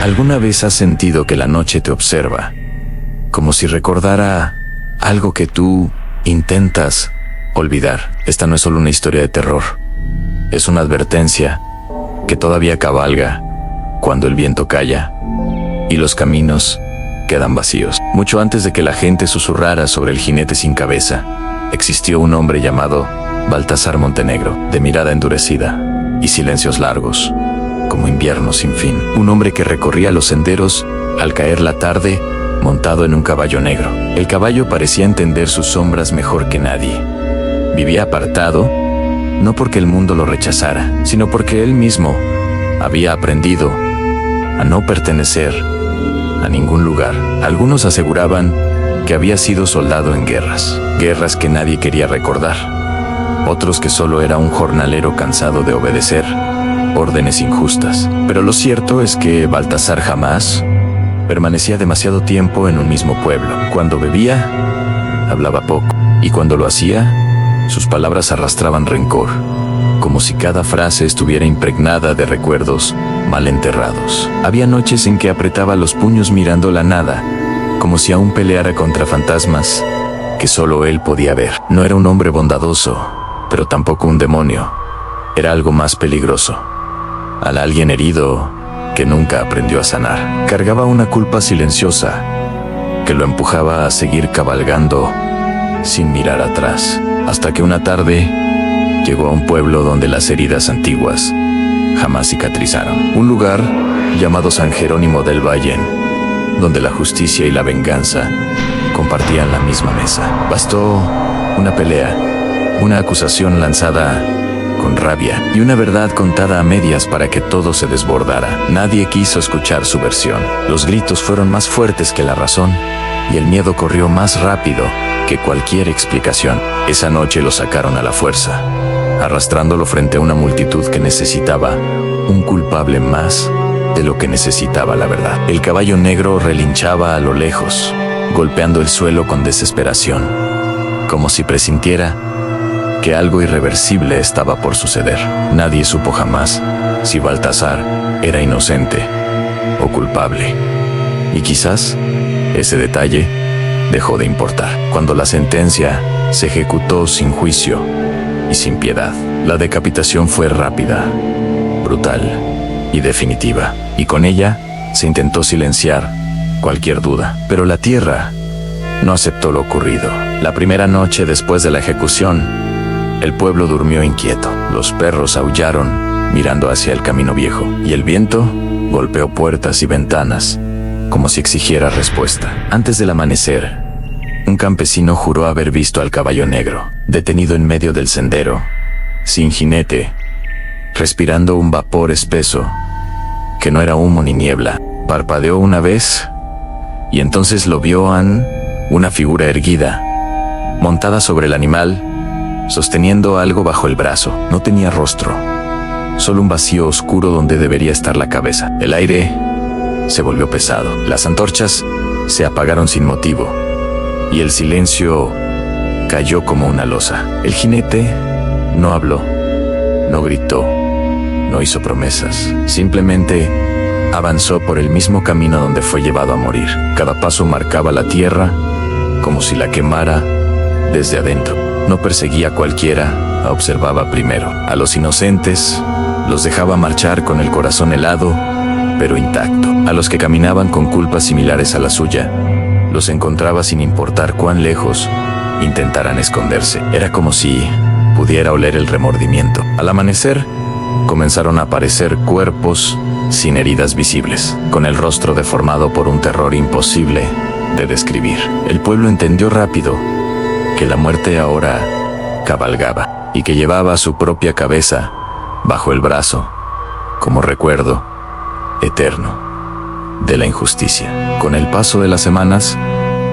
¿Alguna vez has sentido que la noche te observa, como si recordara algo que tú intentas olvidar? Esta no es solo una historia de terror, es una advertencia que todavía cabalga cuando el viento calla y los caminos quedan vacíos. Mucho antes de que la gente susurrara sobre el jinete sin cabeza, existió un hombre llamado Baltasar Montenegro, de mirada endurecida y silencios largos, como invierno sin fin. Un hombre que recorría los senderos al caer la tarde, montado en un caballo negro. El caballo parecía entender sus sombras mejor que nadie. Vivía apartado, no porque el mundo lo rechazara, sino porque él mismo había aprendido a no pertenecer a ningún lugar. Algunos aseguraban que había sido soldado en guerras que nadie quería recordar. Otros que solo era un jornalero cansado de obedecer órdenes injustas. Pero lo cierto es que Baltasar jamás permanecía demasiado tiempo en un mismo pueblo. Cuando bebía, hablaba poco, y cuando lo hacía, sus palabras arrastraban rencor, como si cada frase estuviera impregnada de recuerdos mal enterrados. Había noches en que apretaba los puños mirando la nada, como si aún peleara contra fantasmas que solo él podía ver. No era un hombre bondadoso, pero tampoco un demonio. Era algo más peligroso. Al alguien herido que nunca aprendió a sanar. Cargaba una culpa silenciosa que lo empujaba a seguir cabalgando sin mirar atrás, hasta que una tarde llegó a un pueblo donde las heridas antiguas jamás cicatrizaron. Un lugar llamado San Jerónimo del Valle, donde la justicia y la venganza compartían la misma mesa. Bastó una pelea, una acusación lanzada con rabia y una verdad contada a medias para que todo se desbordara. Nadie quiso escuchar su versión. Los gritos fueron más fuertes que la razón y el miedo corrió más rápido que cualquier explicación. Esa noche lo sacaron a la fuerza, arrastrándolo frente a una multitud que necesitaba un culpable más de lo que necesitaba la verdad. El caballo negro relinchaba a lo lejos, golpeando el suelo con desesperación, como si presintiera que algo irreversible estaba por suceder. Nadie supo jamás si Baltasar era inocente o culpable. Y quizás ese detalle dejó de importar cuando la sentencia se ejecutó sin juicio y sin piedad. La decapitación fue rápida, brutal y definitiva, y con ella se intentó silenciar cualquier duda. Pero la tierra no aceptó lo ocurrido. La primera noche después de la ejecución, el pueblo durmió inquieto. Los perros aullaron mirando hacia el camino viejo, y el viento golpeó puertas y ventanas como si exigiera respuesta. Antes del amanecer, un campesino juró haber visto al caballo negro, detenido en medio del sendero, sin jinete, respirando un vapor espeso que no era humo ni niebla. Parpadeó una vez y entonces lo vio una figura erguida, montada sobre el animal, sosteniendo algo bajo el brazo. No tenía rostro, solo un vacío oscuro donde debería estar la cabeza. El aire se volvió pesado. Las antorchas se apagaron sin motivo y el silencio cayó como una losa. El jinete no habló, no gritó, no hizo promesas. Simplemente avanzó por el mismo camino donde fue llevado a morir. Cada paso marcaba la tierra como si la quemara desde adentro. No perseguía a cualquiera, observaba primero. A los inocentes los dejaba marchar con el corazón helado, pero intacto. A los que caminaban con culpas similares a la suya, los encontraba sin importar cuán lejos intentaran esconderse. Era como si pudiera oler el remordimiento. Al amanecer, comenzaron a aparecer cuerpos sin heridas visibles, con el rostro deformado por un terror imposible de describir. El pueblo entendió rápido que la muerte ahora cabalgaba y que llevaba su propia cabeza bajo el brazo, como recuerdo eterno de la injusticia. Con el paso de las semanas,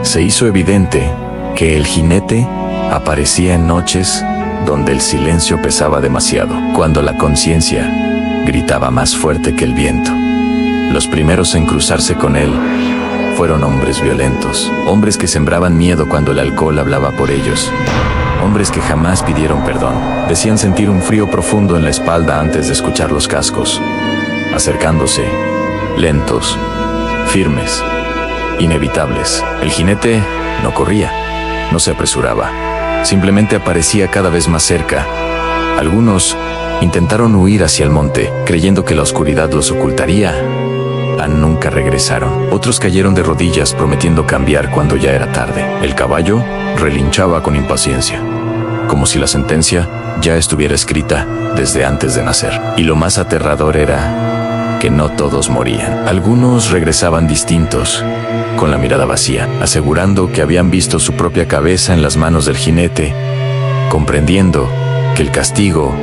se hizo evidente que el jinete aparecía en noches donde el silencio pesaba demasiado, cuando la conciencia gritaba más fuerte que el viento. Los primeros en cruzarse con él fueron hombres violentos, hombres que sembraban miedo cuando el alcohol hablaba por ellos, hombres que jamás pidieron perdón. Decían sentir un frío profundo en la espalda antes de escuchar los cascos. Acercándose, lentos, firmes, inevitables. El jinete no corría, no se apresuraba, simplemente aparecía cada vez más cerca. Algunos intentaron huir hacia el monte, creyendo que la oscuridad los ocultaría. Nunca regresaron. Otros cayeron de rodillas prometiendo cambiar cuando ya era tarde. El caballo relinchaba con impaciencia, como si la sentencia ya estuviera escrita desde antes de nacer. Y lo más aterrador era que no todos morían. Algunos regresaban distintos, con la mirada vacía, asegurando que habían visto su propia cabeza en las manos del jinete, comprendiendo que el castigo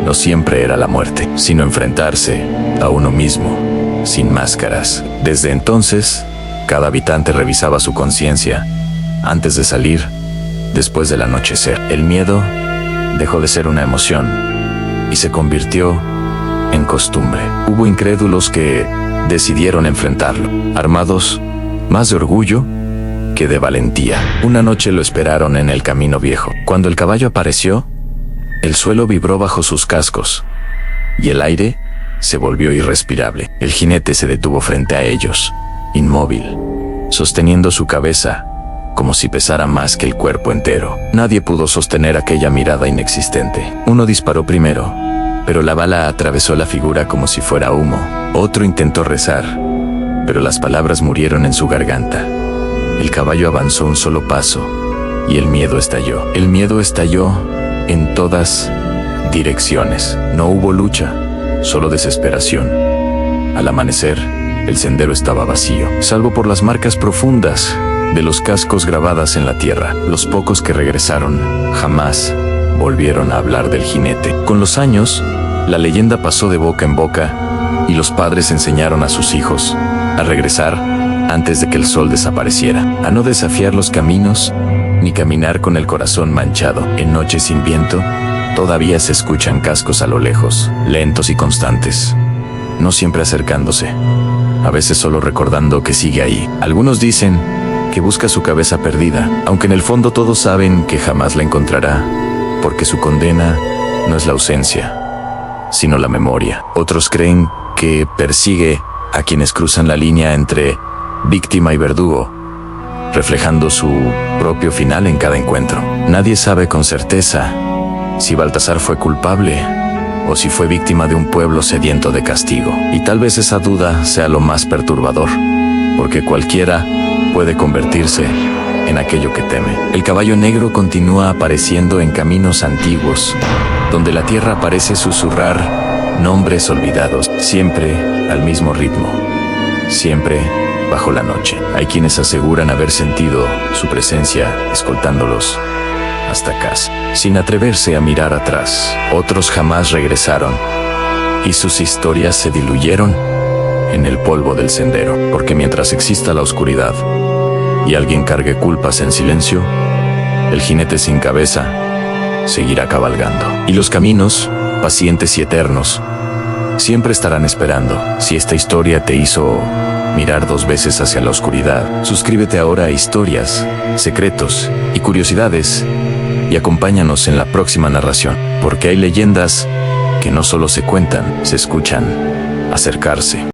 no siempre era la muerte, sino enfrentarse a uno mismo, sin máscaras. Desde entonces, cada habitante revisaba su conciencia antes de salir, después del anochecer. El miedo dejó de ser una emoción y se convirtió en costumbre. Hubo incrédulos que decidieron enfrentarlo, armados más de orgullo que de valentía. Una noche lo esperaron en el camino viejo. Cuando el caballo apareció, el suelo vibró bajo sus cascos y el aire se volvió irrespirable. El jinete se detuvo frente a ellos, inmóvil, sosteniendo su cabeza como si pesara más que el cuerpo entero. Nadie pudo sostener aquella mirada inexistente. Uno disparó primero, pero la bala atravesó la figura como si fuera humo. Otro intentó rezar, pero las palabras murieron en su garganta. El caballo avanzó un solo paso y el miedo estalló. El miedo estalló en todas direcciones. No hubo lucha, solo desesperación. Al amanecer, el sendero estaba vacío, salvo por las marcas profundas de los cascos grabadas en la tierra. Los pocos que regresaron jamás volvieron a hablar del jinete. Con los años, la leyenda pasó de boca en boca y los padres enseñaron a sus hijos a regresar antes de que el sol desapareciera, a no desafiar los caminos ni caminar con el corazón manchado. En noches sin viento, todavía se escuchan cascos a lo lejos, lentos y constantes, no siempre acercándose, a veces solo recordando que sigue ahí. Algunos dicen que busca su cabeza perdida, aunque en el fondo todos saben que jamás la encontrará, porque su condena no es la ausencia, sino la memoria. Otros creen que persigue a quienes cruzan la línea entre víctima y verdugo, reflejando su propio final en cada encuentro. Nadie sabe con certeza si Baltasar fue culpable o si fue víctima de un pueblo sediento de castigo. Y tal vez esa duda sea lo más perturbador, porque cualquiera puede convertirse en aquello que teme. El caballo negro continúa apareciendo en caminos antiguos, donde la tierra parece susurrar nombres olvidados, siempre al mismo ritmo, siempre bajo la noche. Hay quienes aseguran haber sentido su presencia escoltándolos hasta casa, sin atreverse a mirar atrás. Otros jamás regresaron y sus historias se diluyeron en el polvo del sendero, porque mientras exista la oscuridad y alguien cargue culpas en silencio, el jinete sin cabeza seguirá cabalgando. Y los caminos, pacientes y eternos, siempre estarán esperando. Si esta historia te hizo mirar 2 veces hacia la oscuridad, suscríbete ahora a Historias, Secretos y Curiosidades y acompáñanos en la próxima narración, porque hay leyendas que no solo se cuentan, se escuchan acercarse.